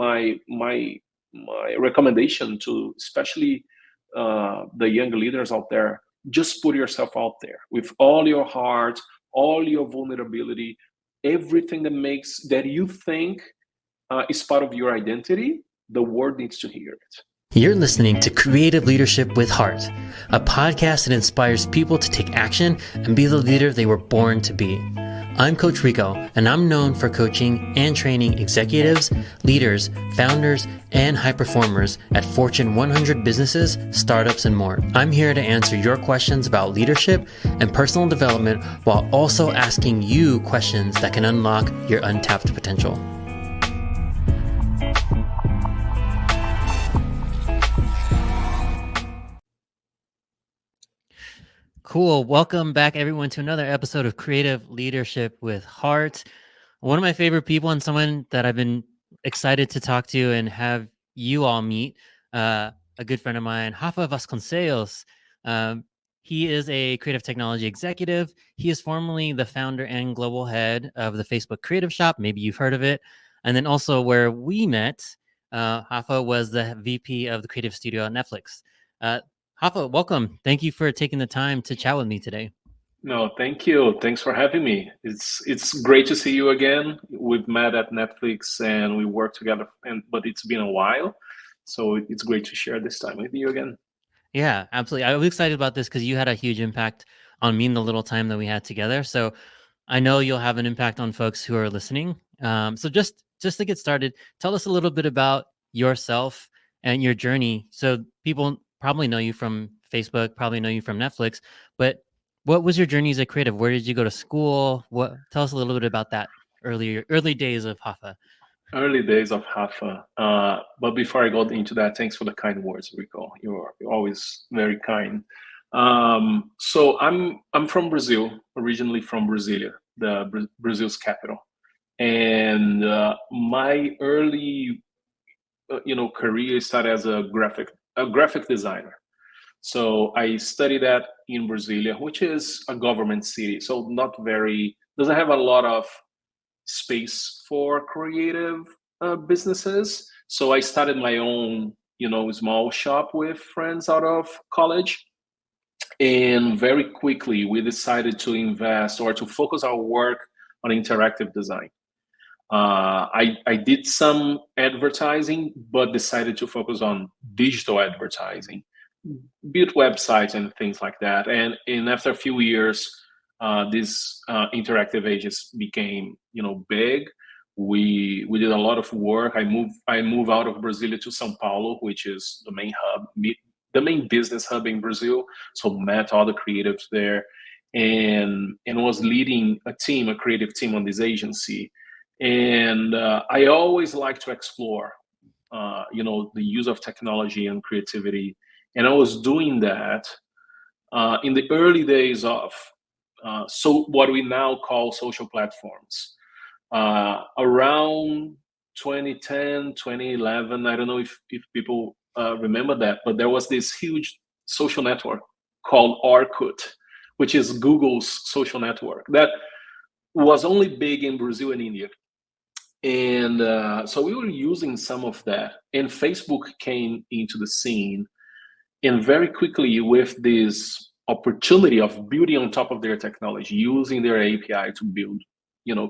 my recommendation to especially the young leaders out there: just put yourself out there with all your heart, all your vulnerability, everything that you think is part of your identity. The world needs to hear it. You're listening to Creative Leadership with Heart, a podcast that inspires people to take action and be the leader they were born to be. I'm Coach Rico, and I'm known for coaching and training executives, leaders, founders, and high performers at Fortune 100 businesses, startups, and more. I'm here to answer your questions about leadership and personal development while also asking you questions that can unlock your untapped potential. Cool. Welcome back, everyone, to another episode of Creative Leadership with Heart. One of my favorite people and someone that I've been excited to talk to and have you all meet, a good friend of mine, Rapha Vasconcellos. He is a creative technology executive. He is formerly the founder and global head of the Facebook Creative Shop. Maybe you've heard of it. And then also where we met, Rapha was the VP of the creative studio at Netflix. Rapha, welcome. Thank you for taking the time to chat with me today. No, thank you. Thanks for having me. It's great to see you again. We've met at Netflix and we work together, but it's been a while, so it's great to share this time with you again. Yeah, absolutely. I was excited about this because you had a huge impact on me in the little time that we had together. So I know you'll have an impact on folks who are listening. So just to get started, tell us a little bit about yourself and your journey. So people probably know you from Facebook, probably know you from Netflix, but what was your journey as a creative? Where did you go to school? Tell us a little bit about that early days of Rapha. Early days of Rapha. But before I go into that, thanks for the kind words, Rico. You're always very kind. So I'm from Brazil, originally from Brasilia, Brazil's capital, and my early career started as a graphic designer. So I studied that in Brasilia, which is a government city, so doesn't have a lot of space for creative businesses. So I started my own, small shop with friends out of college. And very quickly, we decided to invest or to focus our work on interactive design. I did some advertising, but decided to focus on digital advertising, built websites and things like that. And after a few years, these interactive agents became, big. We did a lot of work. I moved out of Brasilia to São Paulo, which is the main hub, the main business hub in Brazil. So met all the creatives there, and was leading a creative team on this agency. And I always like to explore, the use of technology and creativity. And I was doing that in the early days of so what we now call social platforms. Around 2010, 2011, I don't know if people remember that, but there was this huge social network called Orkut, which is Google's social network that was only big in Brazil and India. And so we were using some of that, and Facebook came into the scene, and very quickly with this opportunity of building on top of their technology, using their API to build,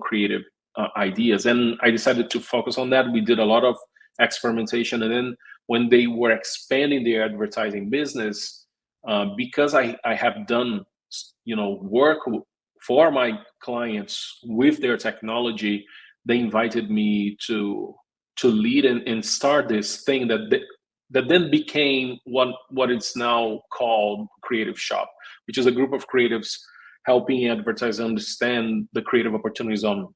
creative ideas. And I decided to focus on that. We did a lot of experimentation, and then when they were expanding their advertising business, because I have done, work for my clients with their technology, they invited me to lead and start this thing that then became what it's now called Creative Shop, which is a group of creatives helping advertisers understand the creative opportunities on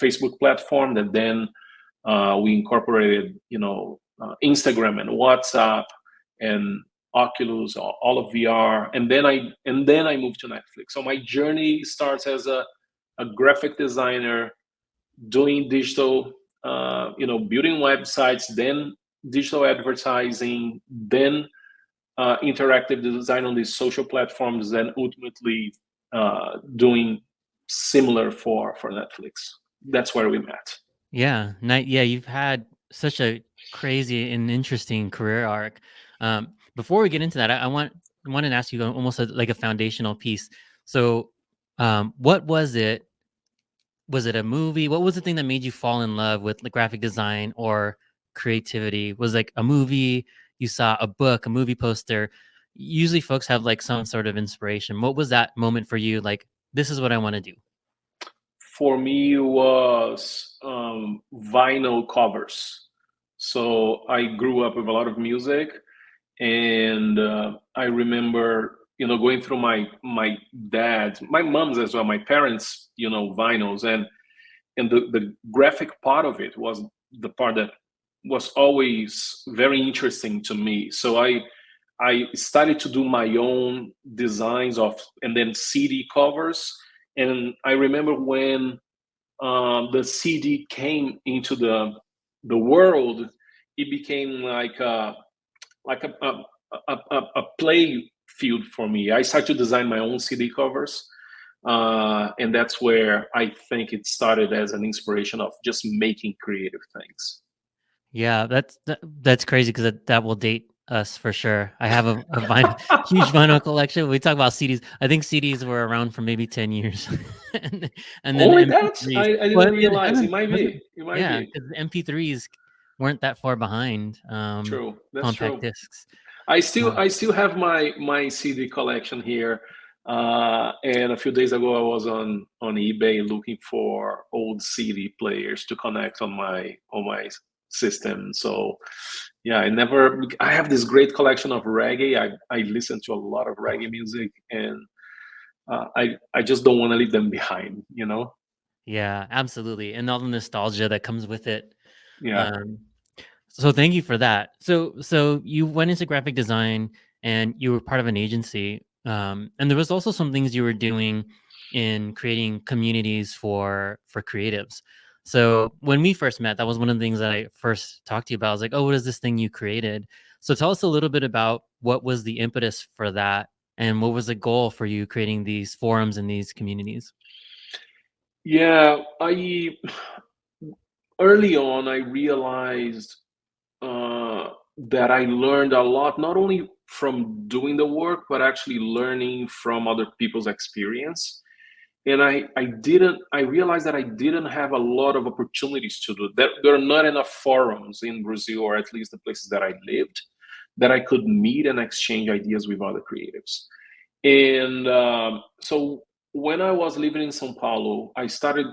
Facebook platform. That then we incorporated, Instagram and WhatsApp and Oculus, all of VR, and then I moved to Netflix. So my journey starts as a graphic designer, doing digital, building websites, then digital advertising, then interactive design on these social platforms, then ultimately doing similar for Netflix. That's where we met. Yeah, you've had such a crazy and interesting career arc. Before we get into that, I want to ask you almost like a foundational piece. So, what was it? Was it a movie? What was the thing that made you fall in love with the graphic design or creativity? Was like a movie, you saw a book, a movie poster? Usually folks have like some sort of inspiration. What was that moment for you? Like, this is what I want to do. For me, it was vinyl covers. So I grew up with a lot of music, and I remember, going through my dad's, my mom's as well, my parents, vinyls, and the graphic part of it was the part that was always very interesting to me. So I started to do my own designs of, and then CD covers. And I remember when the CD came into the world, it became like a play field for me. I started to design my own CD covers, and that's where I think it started as an inspiration of just making creative things. Yeah, that's crazy because that will date us for sure. I have a vinyl, huge vinyl collection. We talk about CDs. I think CDs were around for maybe 10 years, and, and then Only that? MP3s. I Well, didn't it realize. It hasn't, might hasn't be. It might yeah, be. because MP3s weren't that far behind True. That's compact true. discs. I still Uh, I still have my CD collection here. And a few days ago, I was on eBay looking for old CD players to connect on my system. So yeah, I have this great collection of reggae. I listen to a lot of reggae music, and I just don't want to leave them behind. yeah, absolutely, and all the nostalgia that comes with it. Yeah. Um, So thank you for that. So you went into graphic design and you were part of an agency. And there was also some things you were doing in creating communities for creatives. So when we first met, that was one of the things that I first talked to you about. I was like, oh, what is this thing you created? So tell us a little bit about what was the impetus for that and what was the goal for you creating these forums and these communities? Yeah, I early on I realized that I learned a lot, not only from doing the work, but actually learning from other people's experience. And I realized that I didn't have a lot of opportunities to do that. There are not enough forums in Brazil, or at least the places that I lived, that I could meet and exchange ideas with other creatives. And so when I was living in Sao Paulo, I started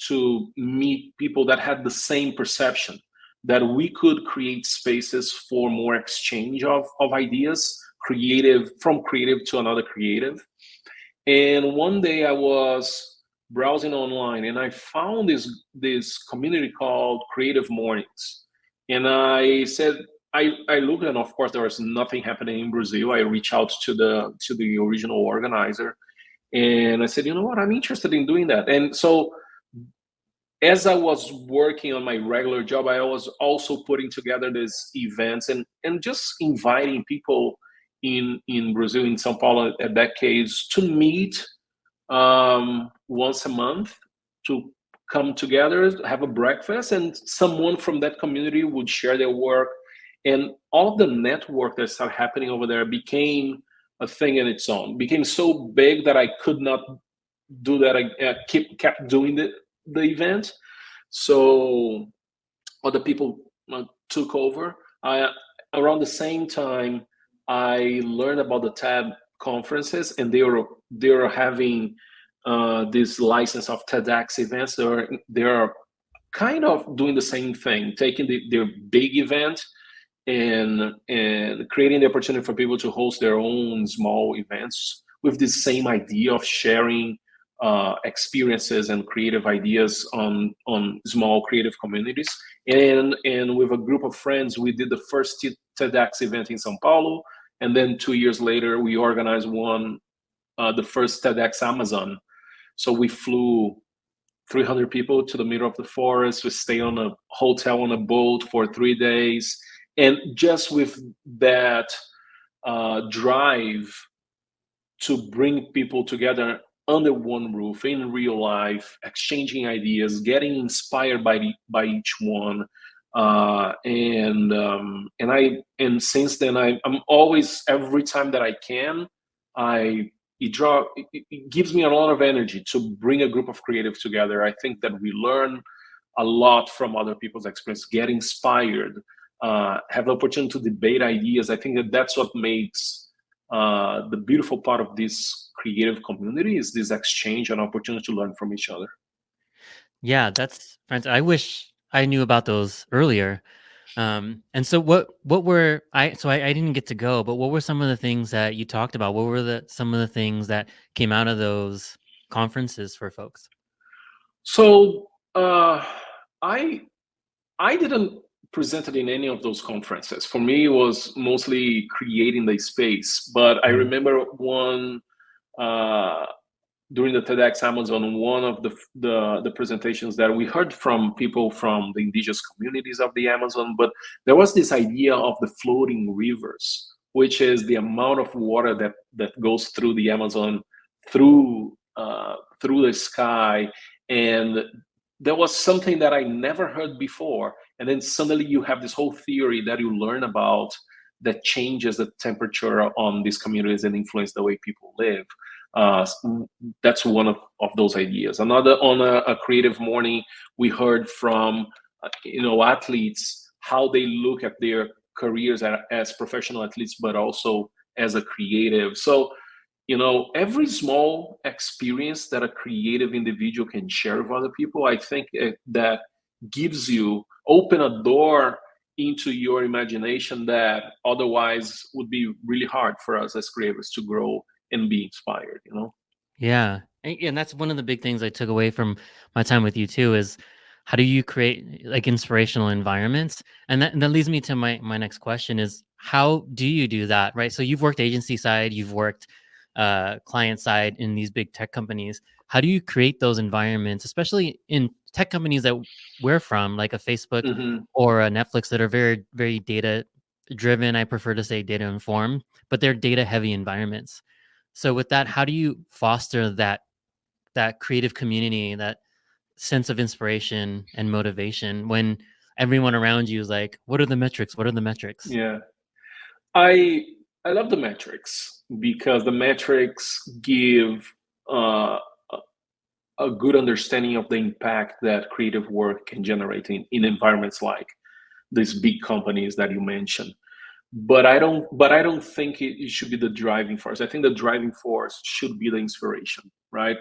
to meet people that had the same perception, that we could create spaces for more exchange of ideas, creative, from creative to another creative. And one day I was browsing online, and I found this community called Creative Mornings. And I said, I looked, and of course there was nothing happening in Brazil. I reached out to the original organizer, and I said, you know what, I'm interested in doing that. And so as I was working on my regular job, I was also putting together these events, and just inviting people in Brazil, in São Paulo at that case, to meet once a month, to come together, have a breakfast, and someone from that community would share their work. And all of the network that started happening over there became a thing in its own, became so big that I could not do that. I kept doing the event. So other people took over. Around the same time, I learned about the TED conferences, and they were having this license of TEDx events. They are kind of doing the same thing, taking their big event and creating the opportunity for people to host their own small events with the same idea of sharing experiences and creative ideas on small creative communities. And with a group of friends, we did the first TEDx event in São Paulo, and then 2 years later, we organized one, the first TEDx Amazon. So we flew 300 people to the middle of the forest. We stay on a hotel on a boat for 3 days, and just with that drive to bring people together under one roof in real life, exchanging ideas, getting inspired by each one, And since then I'm always, every time that I can, I it gives me a lot of energy to bring a group of creatives together. I think that we learn a lot from other people's experience, get inspired, have the opportunity to debate ideas. I think that that's what makes the beautiful part of this creative community, is this exchange and opportunity to learn from each other. Yeah, that's friends. I wish I knew about those earlier. And so what were I didn't get to go, but what were some of the things that you talked about? What were the some of the things that came out of those conferences for folks? So I I didn't present it in any of those conferences. For me, it was mostly creating the space. But I Mhm. remember one, uh, during the TEDx Amazon, one of the presentations that we heard from people from the indigenous communities of the Amazon. But there was this idea of the floating rivers, which is the amount of water that goes through the Amazon, through the sky. And there was something that I never heard before. And then suddenly you have this whole theory that you learn about, that changes the temperature on these communities and influence the way people live. Uh, that's one of those ideas. Another, on a creative morning, we heard from athletes, how they look at their careers as professional athletes, but also as a creative. So every small experience that a creative individual can share with other people, I think that gives you, open a door into your imagination that otherwise would be really hard for us as creators to grow and be inspired. Yeah. And that's one of the big things I took away from my time with you too is how do you create like inspirational environments? And that leads me to my next question is how do you do that? Right. So you've worked agency side, you've worked client side in these big tech companies. How do you create those environments, especially in tech companies that we're from, like a Facebook Hmm. or a Netflix that are very, very data driven? I prefer to say data informed, but they're data heavy environments. So with that, how do you foster that creative community, that sense of inspiration and motivation when everyone around you is like, "What are the metrics? What are the metrics?" Yeah, I I love the metrics, because the metrics give a good understanding of the impact that creative work can generate in environments like these big companies that you mentioned. But I don't think it should be the driving force. I think the driving force should be the inspiration, right?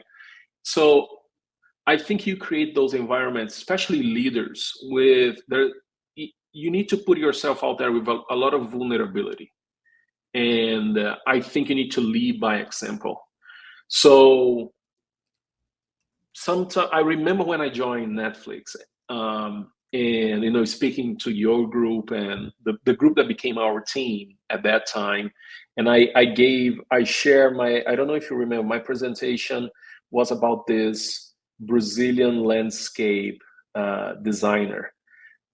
So I think you create those environments, especially leaders, with there. You need to put yourself out there with a lot of vulnerability, and I think you need to lead by example. So sometimes I remember when I joined Netflix, and speaking to your group and the group that became our team at that time, and I share my, I don't know if you remember, my presentation was about this Brazilian landscape designer,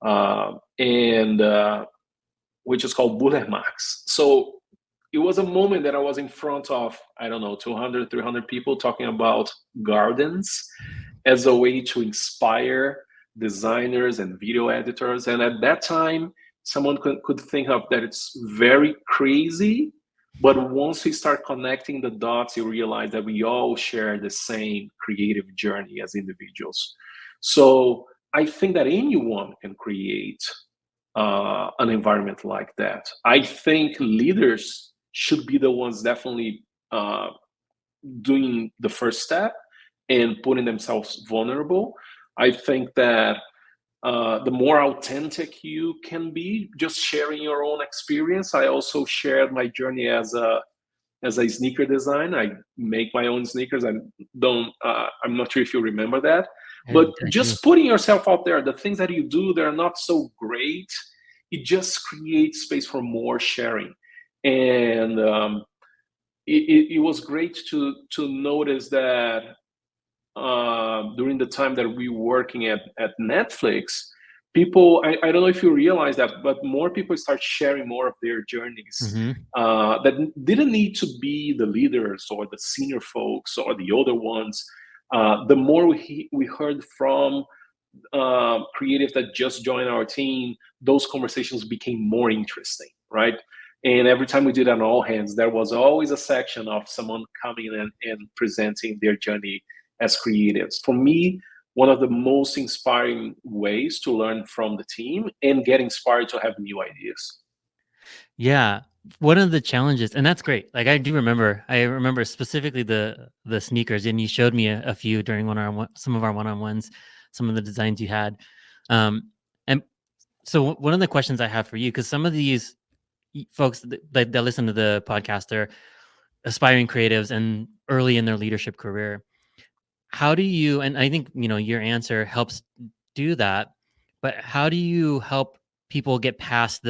and which is called Buller Max. So it was a moment that I was in front of, I don't know, 200, 300 people talking about gardens as a way to inspire designers and video editors. And at that time, someone could think of that it's very crazy. But once we start connecting the dots, you realize that we all share the same creative journey as individuals. So I think that anyone can create an environment like that. I think leaders should be the ones definitely uh, doing the first step and putting themselves vulnerable. I think that the more authentic you can be, just sharing your own experience. I also shared my journey as a sneaker designer. I make my own sneakers. I'm not sure if you remember that, but I do. just putting yourself out there, the things that you do, they're not so great. It just creates space for more sharing. And it was great to notice that during the time that we were working at Netflix, people, I don't know if you realize that, but more people start sharing more of their journeys Mhm. that didn't need to be the leaders or the senior folks or the older ones. The more we heard from creatives that just joined our team, those conversations became more interesting, right? And every time we did on all hands, there was always a section of someone coming in and presenting their journey as creatives. For me, one of the most inspiring ways to learn from the team and get inspired to have new ideas. Yeah. One of the challenges, and that's great. Like I remember specifically the sneakers, and you showed me a few during some of our one-on-ones, some of the designs you had. And so one of the questions I have for you, because some of these folks that listen to the podcast are aspiring creatives and early in their leadership career. How do you, and I think, your answer helps do that, but how do you help people get past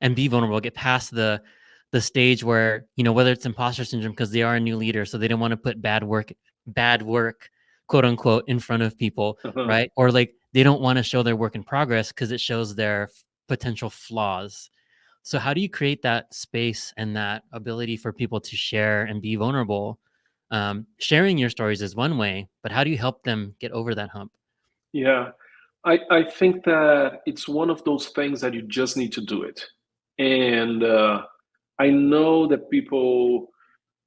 and be vulnerable, get past the stage where, whether it's imposter syndrome because they are a new leader, so they don't want to put bad work, quote unquote, in front of people, Uh-huh. right? Or like they don't want to show their work in progress because it shows their potential flaws. So how do you create that space and that ability for people to share and be vulnerable? Sharing your stories is one way, but how do you help them get over that hump? Yeah, I think that it's one of those things that you just need to do it. And I know that people,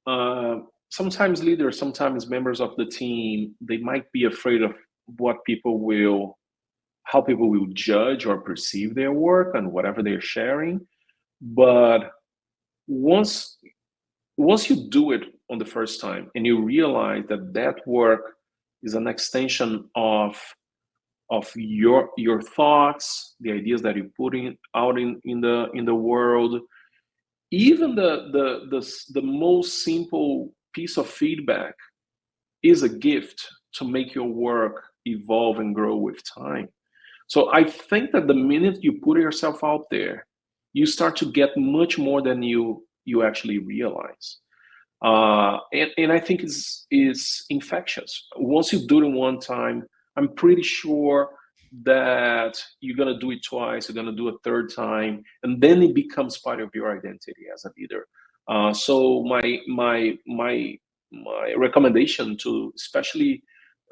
uh, sometimes leaders, sometimes members of the team, they might be afraid of what people will, how people will judge or perceive their work and whatever they're sharing. But once once you do it on the first time and you realize that that work is an extension of your thoughts, the ideas that you put out in the world, even the most simple piece of feedback is a gift to make your work evolve and grow with time. So I think that the minute you put yourself out there, you start to get much more than you actually realize. And I think is infectious. Once you do it one time, I'm pretty sure that you're gonna do it twice, you're gonna do a third time, and then it becomes part of your identity as a leader. So my recommendation to especially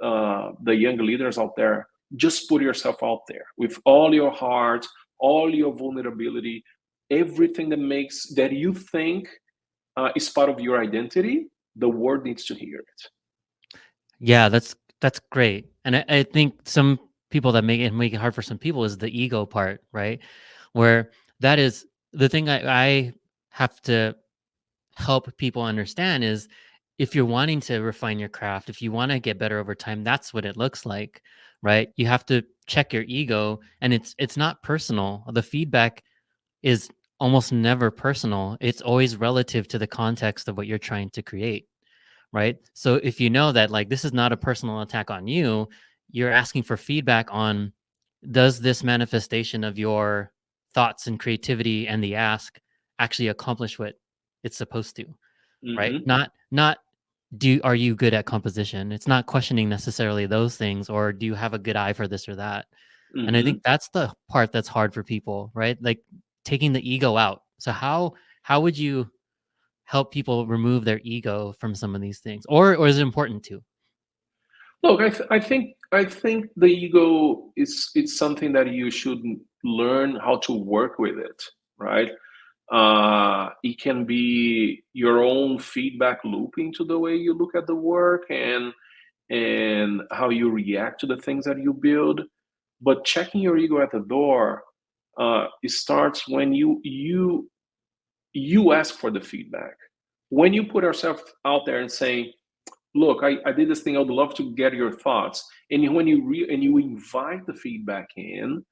the young leaders out there, just put yourself out there with all your heart, all your vulnerability, everything that you think is part of your identity. The world needs to hear it. Yeah, that's great. And I think some people that make it hard for some people is the ego part, right? Where that is the thing I have to help people understand is if you're wanting to refine your craft, if you want to get better over time, that's what it looks like, right? You have to check your ego, and it's not personal. The feedback is almost never personal. It's always relative to the context of what you're trying to create, right? So if you know that like this is not a personal attack on you, you're asking for feedback on, does this manifestation of your thoughts and creativity and the ask actually accomplish what it's supposed to, right? Hmm. Not do are you good at composition? It's not questioning necessarily those things, or do you have a good eye for this or that? And I think Hmm. that's the part that's hard for people, right? Like taking the ego out. So how would you help people remove their ego from some of these things, or is it important to? Look, I think the ego is it's something that you should learn how to work with it, right? It can be your own feedback loop into the way you look at the work and how you react to the things that you build. But checking your ego at the door, it starts when you ask for the feedback. When you put yourself out there and say, look, I did this thing, I would love to get your thoughts. And when and you invite the feedback in,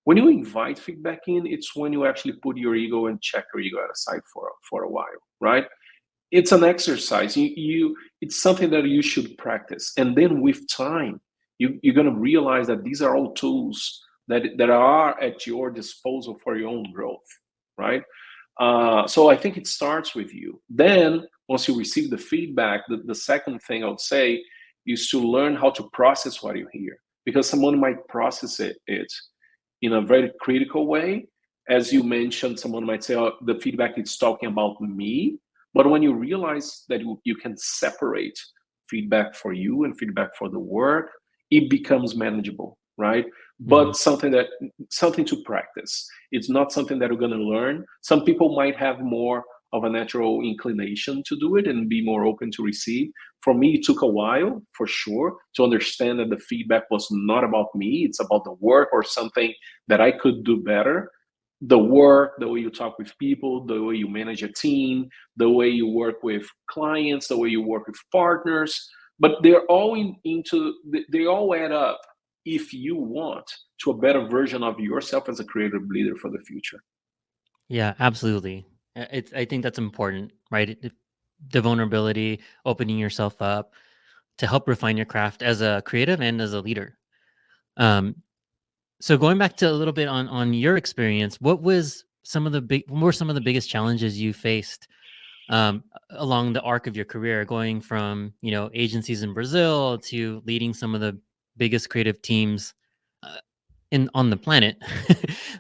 when you invite feedback in, it's when you actually put your ego and check your ego aside for a while, right? It's an exercise. It's something that you should practice. And then with time, you're gonna realize that these are all tools that are at your disposal for your own growth, right? So I think it starts with you. Then once you receive the feedback, the second thing I would say is to learn how to process what you hear. Because someone might process it in a very critical way. As you mentioned, someone might say, oh, the feedback is talking about me. But when you realize that you can separate feedback for you and feedback for the work, it becomes manageable. right? Mhm. But something to practice. It's not something that we're going to learn. Some people might have more of a natural inclination to do it and be more open to receive. For me, it took a while, for sure, to understand that the feedback was not about me, it's about the work or something that I could do better. The work, the way you talk with people, the way you manage a team, the way you work with clients, the way you work with partners, but they're all they all add up if you want to a better version of yourself as a creative leader for the future. Yeah, absolutely. I think that's important, right? The vulnerability, opening yourself up to help refine your craft as a creative and as a leader. Um, so going back to a little bit on your experience, what were some of the biggest challenges you faced along the arc of your career, going from agencies in Brazil to leading some of the biggest creative teams uh, in on the planet?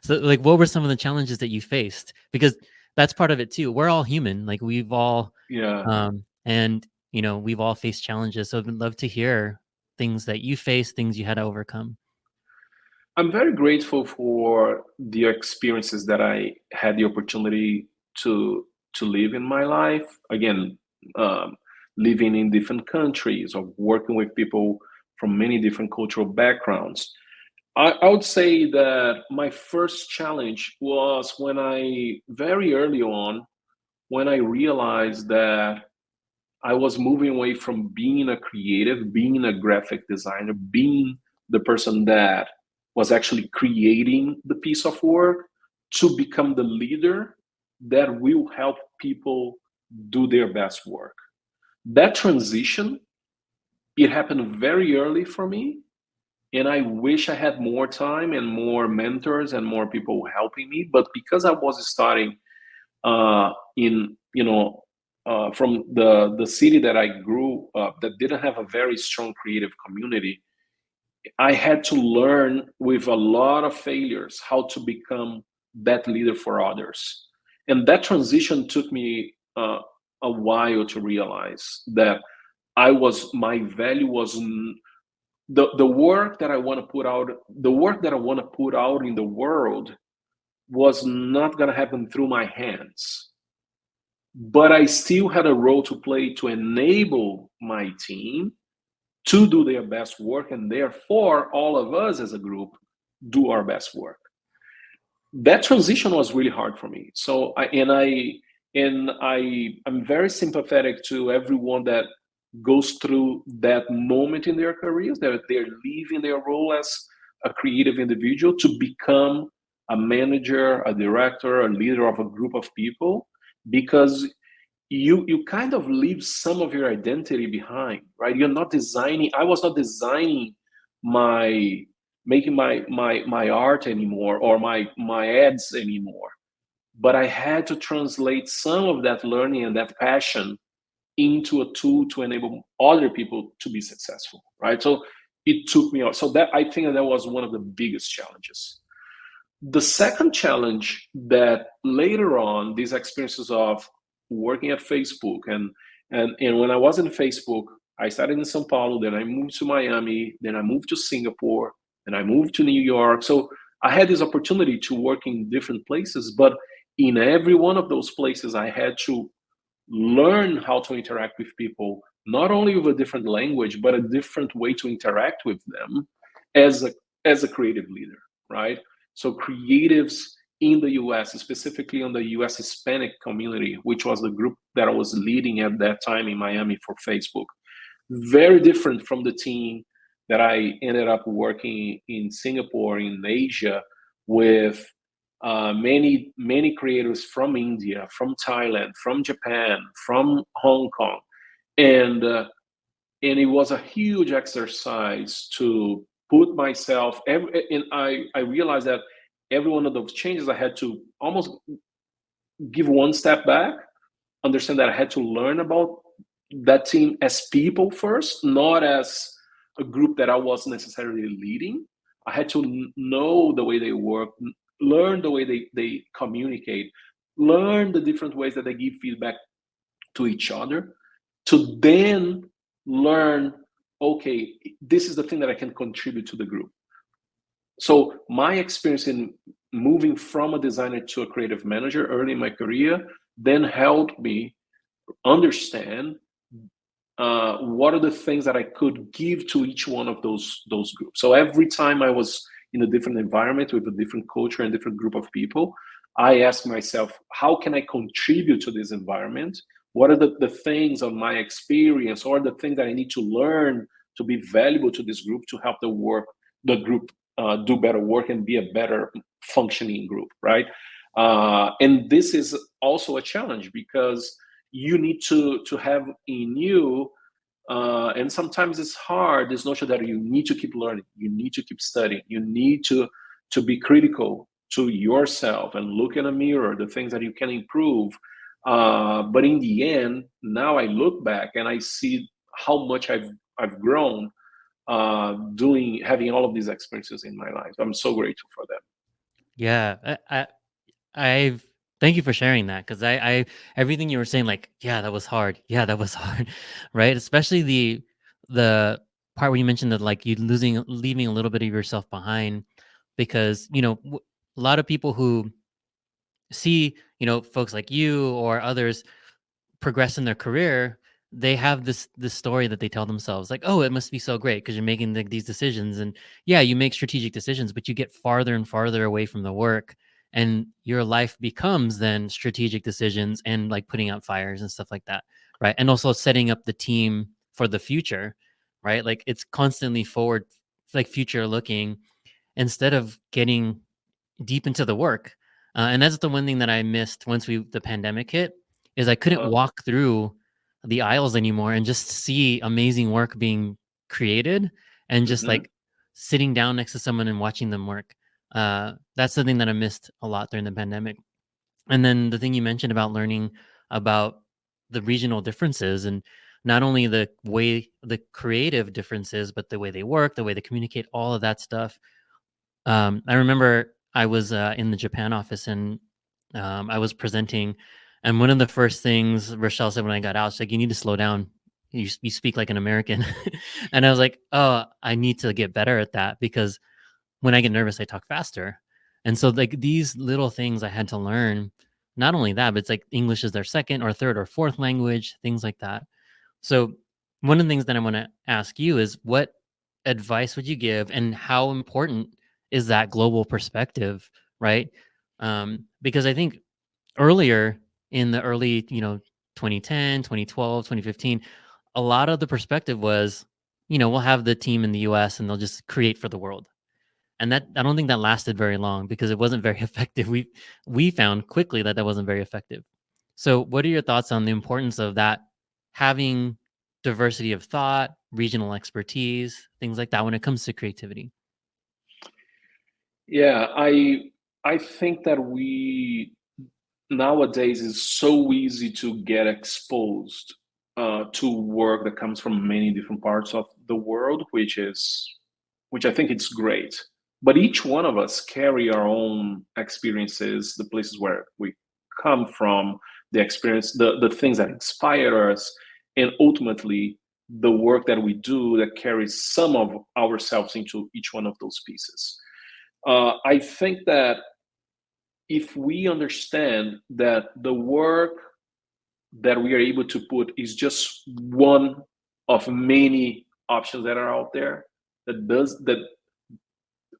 So, like, what were some of the challenges that you faced? Because that's part of it too. We're all human. Like, we've all, Yeah. and we've all faced challenges. So, I'd love to hear things that you faced, things you had to overcome. I'm very grateful for the experiences that I had the opportunity to live in my life. Again, um, living in different countries or working with people from many different cultural backgrounds. I would say that my first challenge was when I very early on when I realized that I was moving away from being a creative, being a graphic designer, being the person that was actually creating the piece of work to become the leader that will help people do their best work. That transition, it happened very early for me. And I wish I had more time and more mentors and more people helping me. But because I was starting in from the city that I grew up that didn't have a very strong creative community, I had to learn with a lot of failures how to become that leader for others, and that transition took me a while to realize that my value was the work that I want to put out, the work that I want to put out in the world was not going to happen through my hands, but I still had a role to play to enable my team to do their best work, and therefore all of us as a group do our best work. That transition was really hard for me. So I'm very sympathetic to everyone that goes through that moment in their careers, that they're leaving their role as a creative individual to become a manager, a director, a leader of a group of people, because you kind of leave some of your identity behind, right? You're not designing. I was not designing my making my art anymore or my ads anymore, but I had to translate some of that learning and that passion into a tool to enable other people to be successful, right? So it took me out. So that, I think that was one of the biggest challenges. The second challenge, that later on, these experiences of working at Facebook and when I was in Facebook, I started in Sao Paulo, then I moved to Miami, then I moved to Singapore, then I moved to New York. So I had this opportunity to work in different places, but in every one of those places, I had to learn how to interact with people, not only with a different language, but a different way to interact with them as a creative leader, right? So creatives in the US, specifically on the US Hispanic community, which was the group that I was leading at that time in Miami for Facebook, very different from the team that I ended up working in Singapore, in Asia, with many creators from India, from Thailand, from Japan, from Hong Kong, and and it was a huge exercise to put myself. And I realized that every one of those changes I had to almost give one step back, understand that I had to learn about that team as people first, not as a group that I was necessarily leading. I had to know the way they work, learn the way they communicate, learn the different ways that they give feedback to each other, to then learn, okay, this is the thing that I can contribute to the group. So my experience in moving from a designer to a creative manager early in my career then helped me understand what are the things that I could give to each one of those groups. So every time I was in a different environment with a different culture and different group of people, I asked myself, how can I contribute to this environment? What are the things of my experience or the things that I need to learn to be valuable to this group to help the group do better work and be a better functioning group, right? And this is also a challenge because you need to have in you and sometimes it's hard, this notion that you need to keep learning, you need to keep studying, you need to be critical to yourself and look in a mirror the things that you can improve. But in the end, now I look back and I see how much I've grown doing having all of these experiences in my life. I'm so grateful for them. Yeah, I've thank you for sharing that because I everything you were saying, like, yeah, that was hard. Yeah, that was hard, right? Especially the part where you mentioned that, like, you leaving a little bit of yourself behind, because a lot of people who see folks like you or others progress in their career, they have this story that they tell themselves, like, oh, it must be so great because you're making these decisions, and yeah, you make strategic decisions, but you get farther and farther away from the work, and your life becomes then strategic decisions and like putting out fires and stuff like that, right? And also setting up the team for the future, right? Like, it's constantly forward, like future looking, instead of getting deep into the work. And that's the one thing that I missed once the pandemic hit, is I couldn't Uh, walk through the aisles anymore and just see amazing work being created, and just mhm. like sitting down next to someone and watching them work. That's the thing that I missed a lot during the pandemic. And then the thing you mentioned about learning about the regional differences, and not only the way the creative differences, but the way they work, the way they communicate, all of that stuff. I remember I was in the Japan office, and I was presenting, and one of the first things Rochelle said when I got out, she's like, "You need to slow down. You speak like an American," and I was like, "Oh, I need to get better at that because when I get nervous, I talk faster." And so, like, these little things I had to learn. Not only that, but it's like English is their second or third or fourth language, things like that. So, one of the things that I want to ask you is, what advice would you give, and how important is that global perspective, right? Because I think earlier, in the early, 2010, 2012, 2015, a lot of the perspective was, we'll have the team in the US and they'll just create for the world. And that, I don't think that lasted very long because it wasn't very effective. We found quickly that that wasn't very effective. So, what are your thoughts on the importance of that, having diversity of thought, regional expertise, things like that when it comes to creativity? Yeah, I think that we nowadays is so easy to get exposed to work that comes from many different parts of the world, which I think it's great. But each one of us carry our own experiences, the places where we come from, the experience, the things that inspire us, and ultimately the work that we do that carries some of ourselves into each one of those pieces. I think that if we understand that the work that we are able to put is just one of many options that are out there, that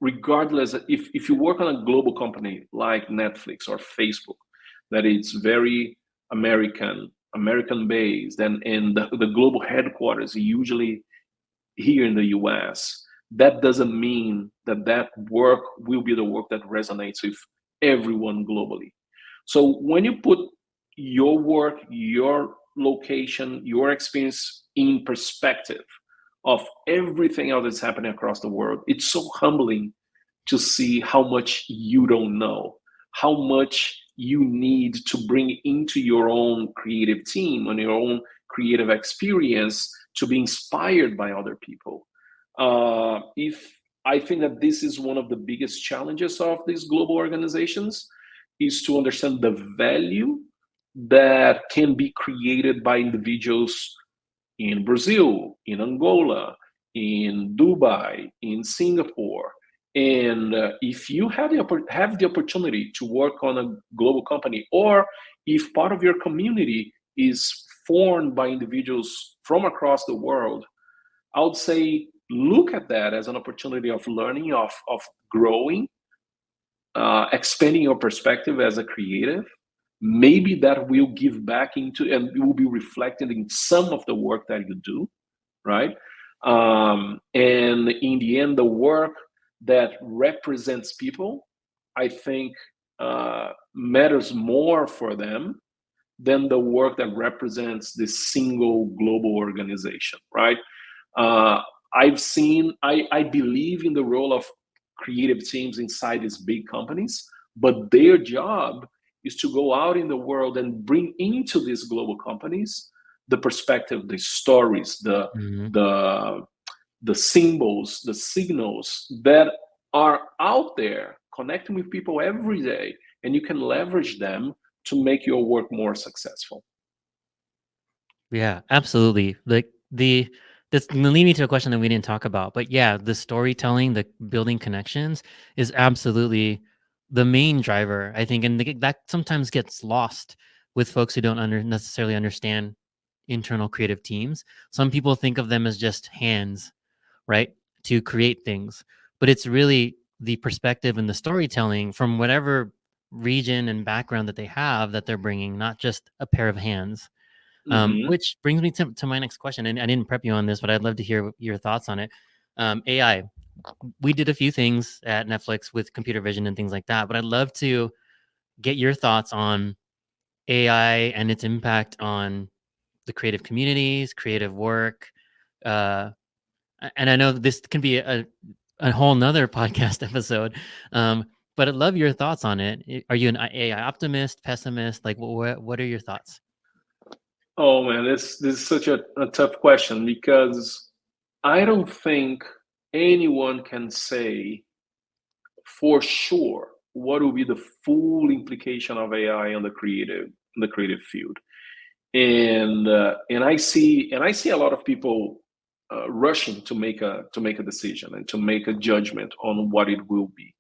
regardless, if you work on a global company like Netflix or Facebook, that it's very American based, and the global headquarters usually here in the US, that doesn't mean that that work will be the work that resonates with everyone globally. So when you put your work, your location, your experience in perspective of everything else that's happening across the world, it's so humbling to see how much you don't know, how much you need to bring into your own creative team and your own creative experience to be inspired by other people. If I think that this is one of the biggest challenges of these global organizations is to understand the value that can be created by individuals in Brazil, in Angola, in Dubai, in Singapore, And if you have the opportunity to work on a global company, or if part of your community is formed by individuals from across the world, I would say look at that as an opportunity of learning, of growing, expanding your perspective as a creative. Maybe that will give back into and will be reflected in some of the work that you do, right? And in the end, the work that represents people, I think, matters more for them than the work that represents this single global organization, right? Uh, I believe in the role of creative teams inside these big companies, but their job is to go out in the world and bring into these global companies the perspective, the stories, Mhm. the the symbols, the signals that are out there connecting with people every day, and you can leverage them to make your work more successful. Yeah, absolutely. Like this lead me to a question that we didn't talk about, but yeah, the storytelling, the building connections is absolutely the main driver, I think, and that sometimes gets lost with folks who don't necessarily understand internal creative teams. Some people think of them as just hands, right, to create things, but it's really the perspective and the storytelling from whatever region and background that they have that they're bringing, not just a pair of hands. Hmm. Which brings me to my next question, and I didn't prep you on this, but I'd love to hear your thoughts on it. AI. We did a few things at Netflix with computer vision and things like that, but I'd love to get your thoughts on AI and its impact on the creative communities, creative work. Uh, and I know this can be a whole nother podcast episode, but I'd love your thoughts on it. Are you an AI optimist, pessimist? Like, what are your thoughts? Oh man, this is such a tough question because I don't think anyone can say for sure what will be the full implication of AI on the creative field. And I see a lot of people rushing to make a decision and to make a judgment on what it will be.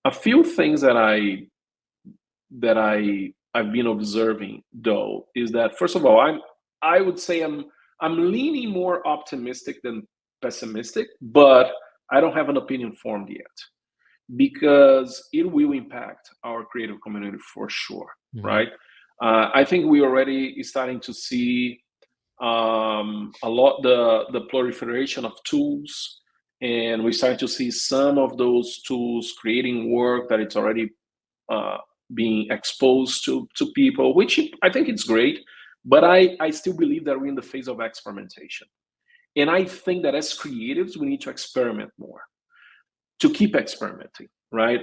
A few things I've been observing though is that, first of all, I would say I'm leaning more optimistic than pessimistic, but I don't have an opinion formed yet because it will impact our creative community for sure, Hmm. right? I think we already starting to see a lot the proliferation of tools, and we're starting to see some of those tools creating work that it's already uh, being exposed to people, which I think it's great. But I still believe that we're in the phase of experimentation, and I think that as creatives we need to experiment more to keep experimenting, right?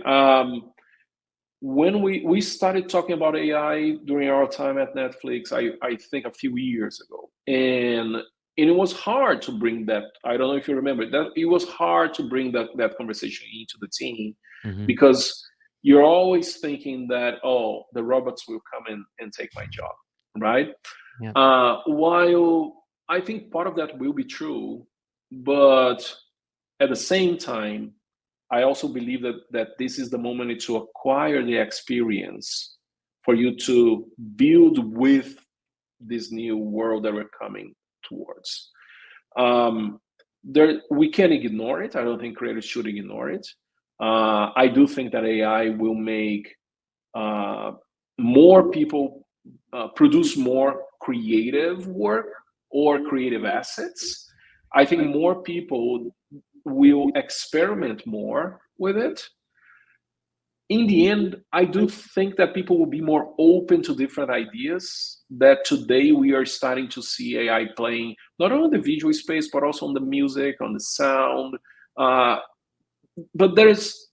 When we started talking about AI during our time at Netflix, I think a few years ago, and it was hard to bring that. I don't know if you remember that it was hard to bring that conversation into the team Hmm. because you're always thinking that, oh, the robots will come in and take my job, right? Yeah. While I think part of that will be true, but at the same time, I also believe that this is the moment to acquire the experience for you to build with this new world that we're coming towards. Um, we can't ignore it. I don't think creators should ignore it. I do think that AI will make uh, more people produce more creative work or creative assets. I think more people will experiment more with it. In the end, I do think that people will be more open to different ideas. That today we are starting to see AI playing not only the visual space, but also on the music, on the sound. Uh, but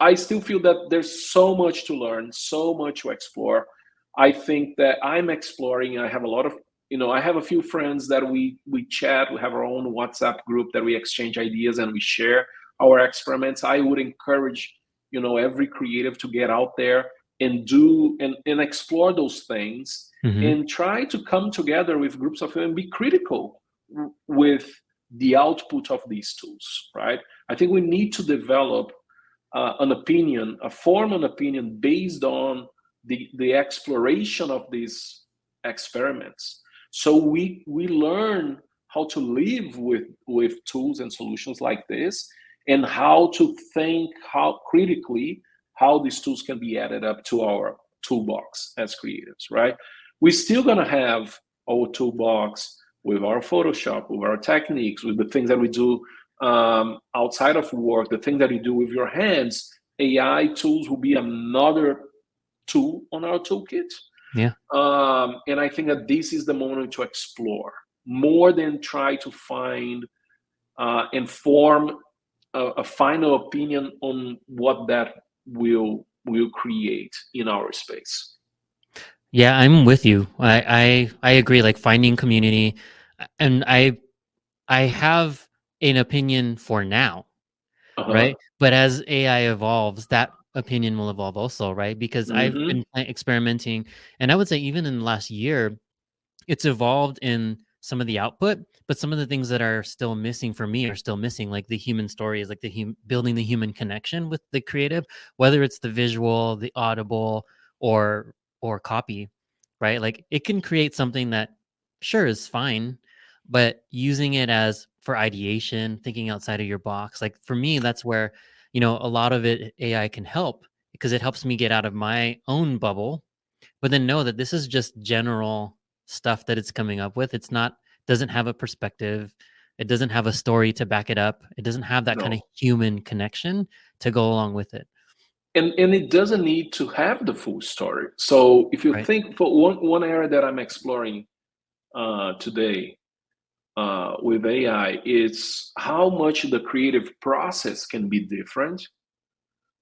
I still feel that there's so much to learn, so much to explore. I think that I'm exploring. I have a lot of, I have a few friends that we chat. We have our own WhatsApp group that we exchange ideas and we share our experiments. I would encourage, every creative to get out there and do and explore those things Hmm. and try to come together with groups of people and be critical with the output of these tools, right? I think we need to develop an opinion, form an opinion based on the exploration of these experiments. So we learn how to live with tools and solutions like this, and how to think how critically how these tools can be added up to our toolbox as creatives, right? We're still gonna have our toolbox with our Photoshop, with our techniques, with the things that we do outside of work, the things that you do with your hands. AI tools will be another tool on our toolkit. Yeah. And I think that this is the moment to explore more than try to find and form a final opinion on what that will create in our space. Yeah, I'm with you. I agree. Like finding community, and I have an opinion for now, Uh-huh. right? But as AI evolves, that opinion will evolve also, right? Because I've Mm-hmm. been experimenting, and I would say even in the last year, it's evolved in some of the output, but some of the things that are still missing for me are still missing, like the human stories, like building the human connection with the creative, whether it's the visual, the audible, or copy, right? Like it can create something that sure is fine, but using it as for ideation, thinking outside of your box, like for me, that's where a lot of it AI can help because it helps me get out of my own bubble, but then know that this is just general stuff that it's coming up with. It's not doesn't have a perspective. It doesn't have a story to back it up. It doesn't have that kind of No. human connection to go along with it. And it doesn't need to have the full story. So if you Right. think for one area that I'm exploring today with AI is how much the creative process can be different,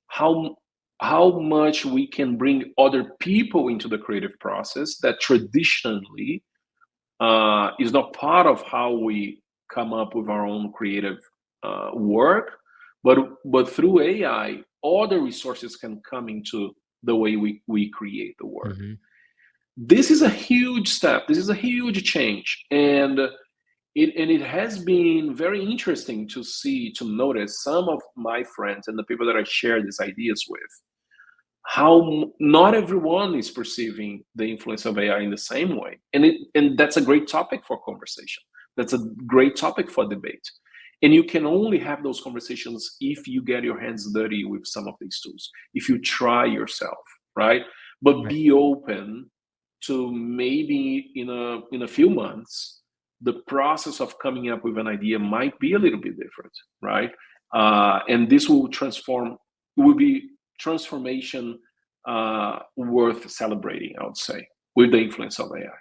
how how much we can bring other people into the creative process that traditionally is not part of how we come up with our own creative work, but through AI, all the resources can come into the way we create the work. Hmm. This is a huge step. This is a huge change, and it has been very interesting to notice some of my friends and the people that I share these ideas with, how not everyone is perceiving the influence of AI in the same way, and that's a great topic for conversation. That's a great topic for debate, and you can only have those conversations if you get your hands dirty with some of these tools, if you try yourself, right? But Right. be open to maybe in a few months the process of coming up with an idea might be a little bit different, right? And this will transform. It will be transformation worth celebrating, I would say, with the influence of AI.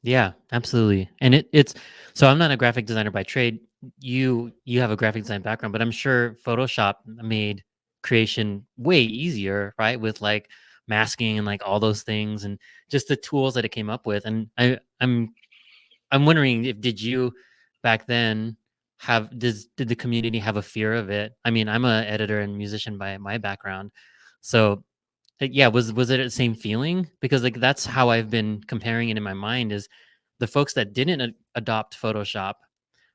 Yeah, absolutely. And it's so I'm not a graphic designer by trade. You have a graphic design background, but I'm sure Photoshop made creation way easier, right? With like masking and like all those things and just the tools that it came up with. And I'm wondering if did you back then did the community have a fear of it? I mean, I'm a editor and musician by my background. So yeah, was it the same feeling? Because like that's how I've been comparing it in my mind is the folks that didn't adopt Photoshop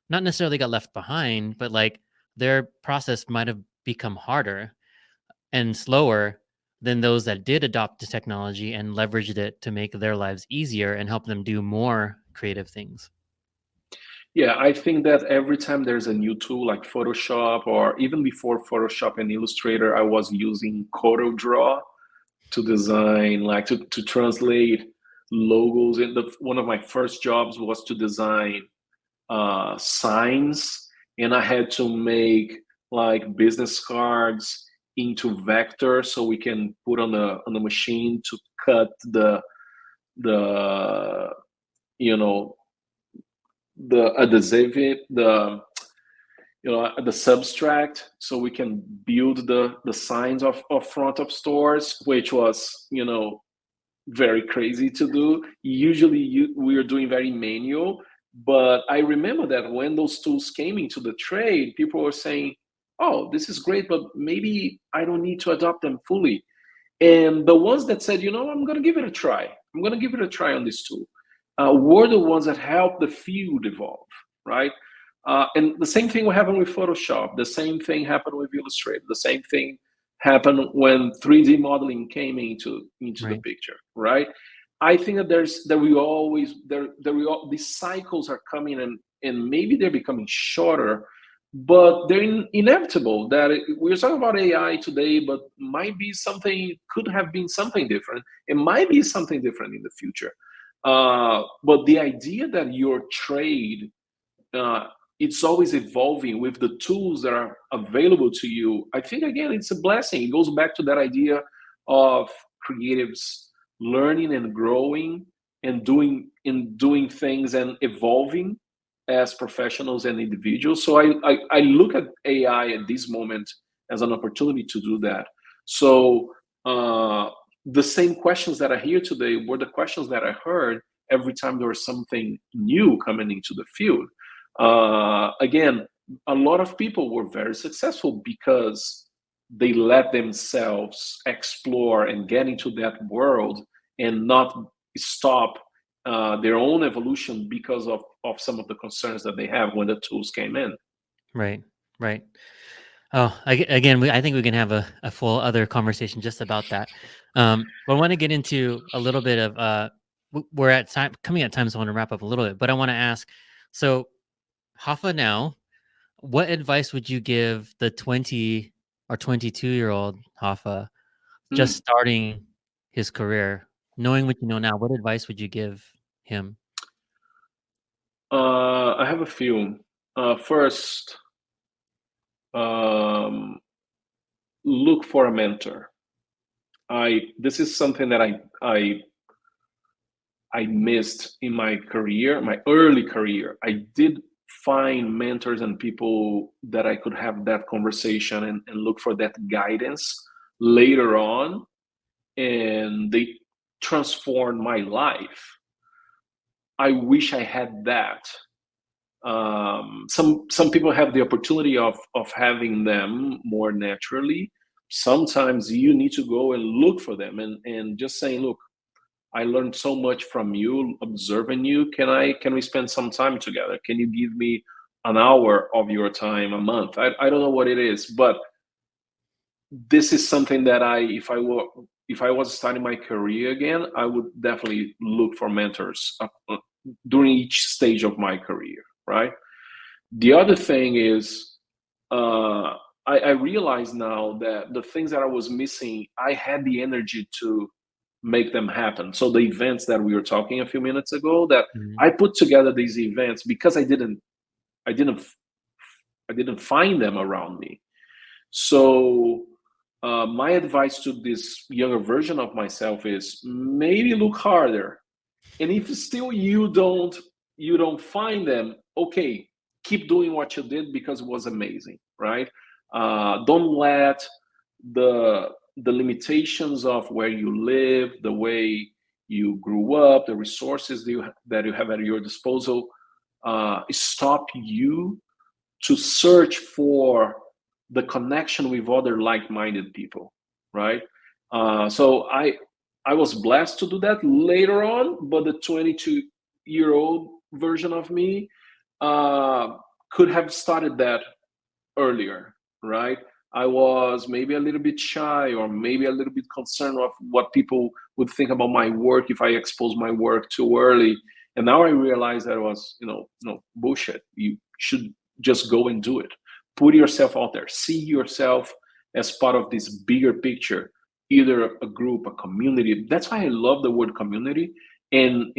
not necessarily got left behind, but like their process might have become harder and slower than those that did adopt the technology and leveraged it to make their lives easier and help them do more creative things. Yeah, I think that every time there's a new tool like Photoshop, or even before Photoshop and Illustrator, I was using CorelDRAW to design, like to translate logos. And one of my first jobs was to design signs, and I had to make like business cards into vector so we can put on the machine to cut the you know the adhesive, the substract, so we can build the signs of front of stores, which was very crazy to do. Usually we are doing very manual, but I remember that when those tools came into the trade, people were saying, oh, this is great, but maybe I don't need to adopt them fully. And the ones that said, I'm going to give it a try, I'm going to give it a try on this tool, were the ones that helped the field evolve, right? And the same thing will happen with Photoshop. The same thing happened with Illustrator. The same thing happened when 3D modeling came into the Right. picture, right? I think that there we always these cycles are coming, and maybe they're becoming shorter, but they're inevitable. We're talking about AI today, but might be something, could have been something different. It might be something different in the future. But the idea that your trade, uh, it's always evolving with the tools that are available to you. I think again, it's a blessing. It goes back to that idea of creatives learning and growing and doing things and evolving as professionals and individuals. So I look at AI at this moment as an opportunity to do that. So the same questions that are here today were the questions that I heard every time there was something new coming into the field. Again, a lot of people were very successful because they let themselves explore and get into that world and not stop their own evolution because of some of the concerns that they have when the tools came in. Right. Right. Oh, again, I think we can have a full other conversation just about that. But I want to get into a little bit of we're at time coming at time, so I want to wrap up a little bit. But I want to ask, so Hafa now, what advice would you give the 20 or 22-year-old Hafa just Mm. starting his career, knowing what you know now? What advice would you give him? I have a few. First, um, look for a mentor. I This is something that I missed in my career, my early career. I did find mentors and people that I could have that conversation and look for that guidance later on, and they transformed my life. I wish I had that. Some people have the opportunity of having them more naturally. Sometimes you need to go and look for them and just saying, look, I learned so much from you, observing you. Can we spend some time together? Can you give me an hour of your time a month? I don't know what it is, but this is something that if I was starting my career again, I would definitely look for mentors during each stage of my career, right? The other thing is, uh, I realize now that the things that I was missing, I had the energy to make them happen. So the events that we were talking a few minutes ago, that Mhm. I put together these events because I didn't, I didn't find them around me. So my advice to this younger version of myself is maybe look harder, and if still you don't find them, okay, keep doing what you did because it was amazing, right? Don't let the limitations of where you live, the way you grew up, the resources that you have at your disposal, stop you to search for the connection with other like-minded people, right? So I was blessed to do that later on, but the 22-year-old version of me uh, could have started that earlier, right? I was maybe a little bit shy or maybe a little bit concerned of what people would think about my work if I expose my work too early. And now I realize that it was, no bullshit. You should just go and do it. Put yourself out there. See yourself as part of this bigger picture, either a group, a community. That's why I love the word community, and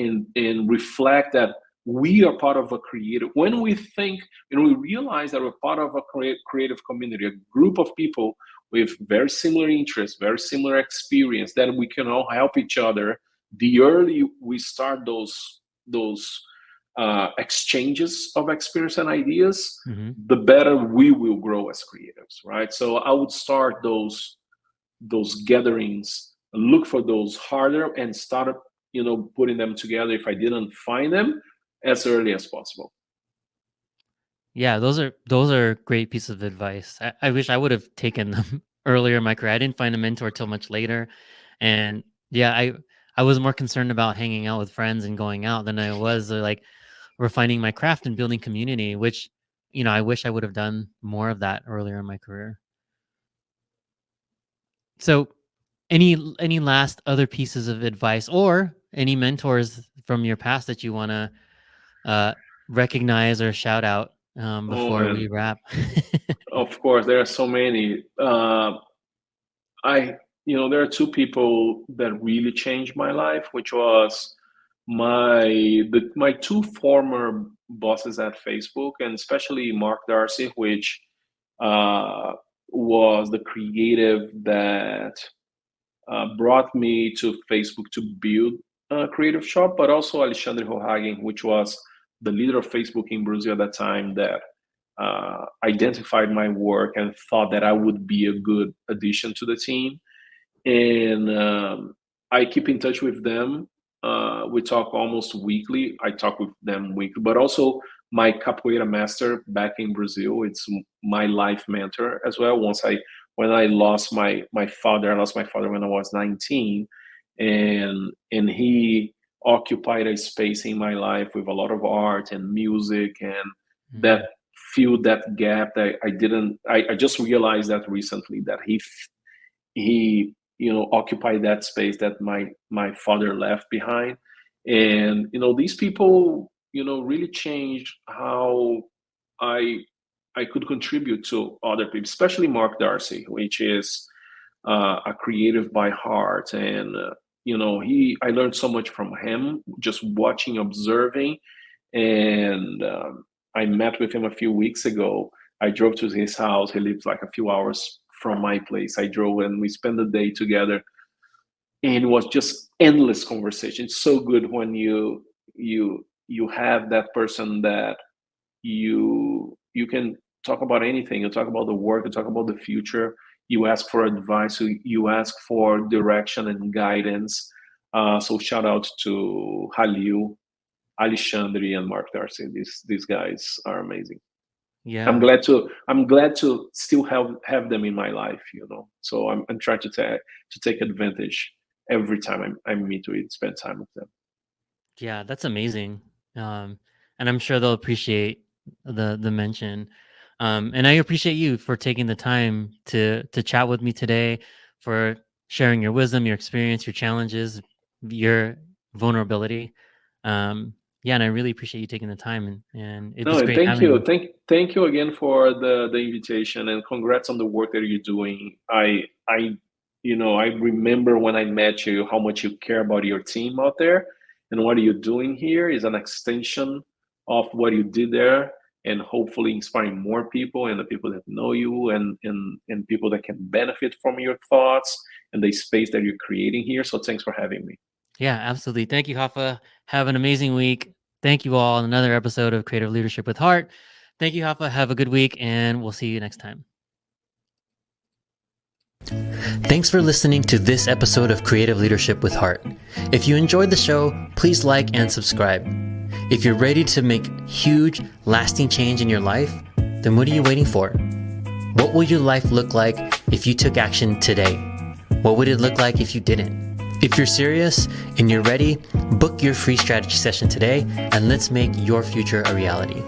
reflect that we are part of a creative. When we think and we realize that we're part of a creative community, a group of people with very similar interests, very similar experience, that we can all help each other. The early we start those exchanges of experience and ideas, Mhm. the better we will grow as creatives, right? So I would start those gatherings, look for those harder, and start putting them together if I didn't find them as early as possible. Yeah, those are great pieces of advice. I wish I would have taken them earlier in my career. I didn't find a mentor till much later, and yeah, I was more concerned about hanging out with friends and going out than I was like refining my craft and building community. Which I wish I would have done more of that earlier in my career. So any last other pieces of advice or any mentors from your past that you want to uh, recognize or shout out Oh before we man, wrap? of course there are so many. I, there are two people that really changed my life, which was my two former bosses at Facebook, and especially Mark Darcy, which uh, was the creative that brought me to Facebook to build a creative shop, but also Alexandre Rohagen, which was the leader of Facebook in Brazil at that time, that identified my work and thought that I would be a good addition to the team. And I keep in touch with them. We talk almost weekly. I talk with them weekly, but also my capoeira master back in Brazil. It's my life mentor as well. When I lost my father, I lost my father when I was 19, and he occupied a space in my life with a lot of art and music, and that Mm, filled that gap that I didn't. I just realized that recently, that he occupied that space that my father left behind. And these people really changed how i I could contribute to other people, especially Mark Darcy, which is a creative by heart. And he I learned so much from him, just watching, observing. And I met with him a few weeks ago. I drove to his house. He lives like a few hours from my place. I drove and we spent the day together, and it was just endless conversation. It's so good when you have that person that you can talk about anything. You talk about the work, you talk about the future, you ask for advice, you ask for direction and guidance. So shout out to Halil, Alexandre, and Mark Darcy. These guys are amazing. yeah. I'm glad to still have them in my life. So I'm trying to take advantage every time I meet with, spend time with them. Yeah, that's amazing. Um, and I'm sure they'll appreciate the mention. And I appreciate you for taking the time to chat with me today, for sharing your wisdom, your experience, your challenges, your vulnerability. Um, yeah, and I really appreciate you taking the time, and it No, was and great thank having you, you. thank you again for the invitation, and congrats on the work that you're doing. I remember when I met you how much you care about your team out there, and what you're doing here is an extension of what you did there, and hopefully inspiring more people, and the people that know you, and people that can benefit from your thoughts and the space that you're creating here. So thanks for having me. Yeah, absolutely. Thank you, Hafa. Have an amazing week. Thank you all on another episode of Creative Leadership with Heart. Thank you, Hafa. Have a good week, and we'll see you next time. Thanks for listening to this episode of Creative Leadership with Heart. If you enjoyed the show, please like and subscribe. If you're ready to make huge, lasting change in your life, then what are you waiting for? What will your life look like if you took action today? What would it look like if you didn't? If you're serious and you're ready, book your free strategy session today, and let's make your future a reality.